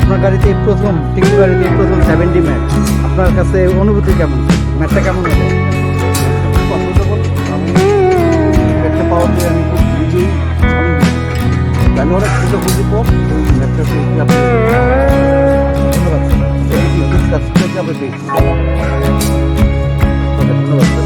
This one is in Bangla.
আপনার গাড়িতে প্রথম টিগো গাড়িতে প্রথম 70 ম্যাট, আপনার কাছে অনুভূতি কেমন? ম্যাটটা কেমন হলো? কমফোর্টেবল। আমি ম্যাটটা পাওয়ার দিয়ে আমি খুব নিজেই আমি অনেক খুঁজে কম ম্যাটটা ধন্যবাদ। আমরা পেয়েছি। ধন্যবাদ।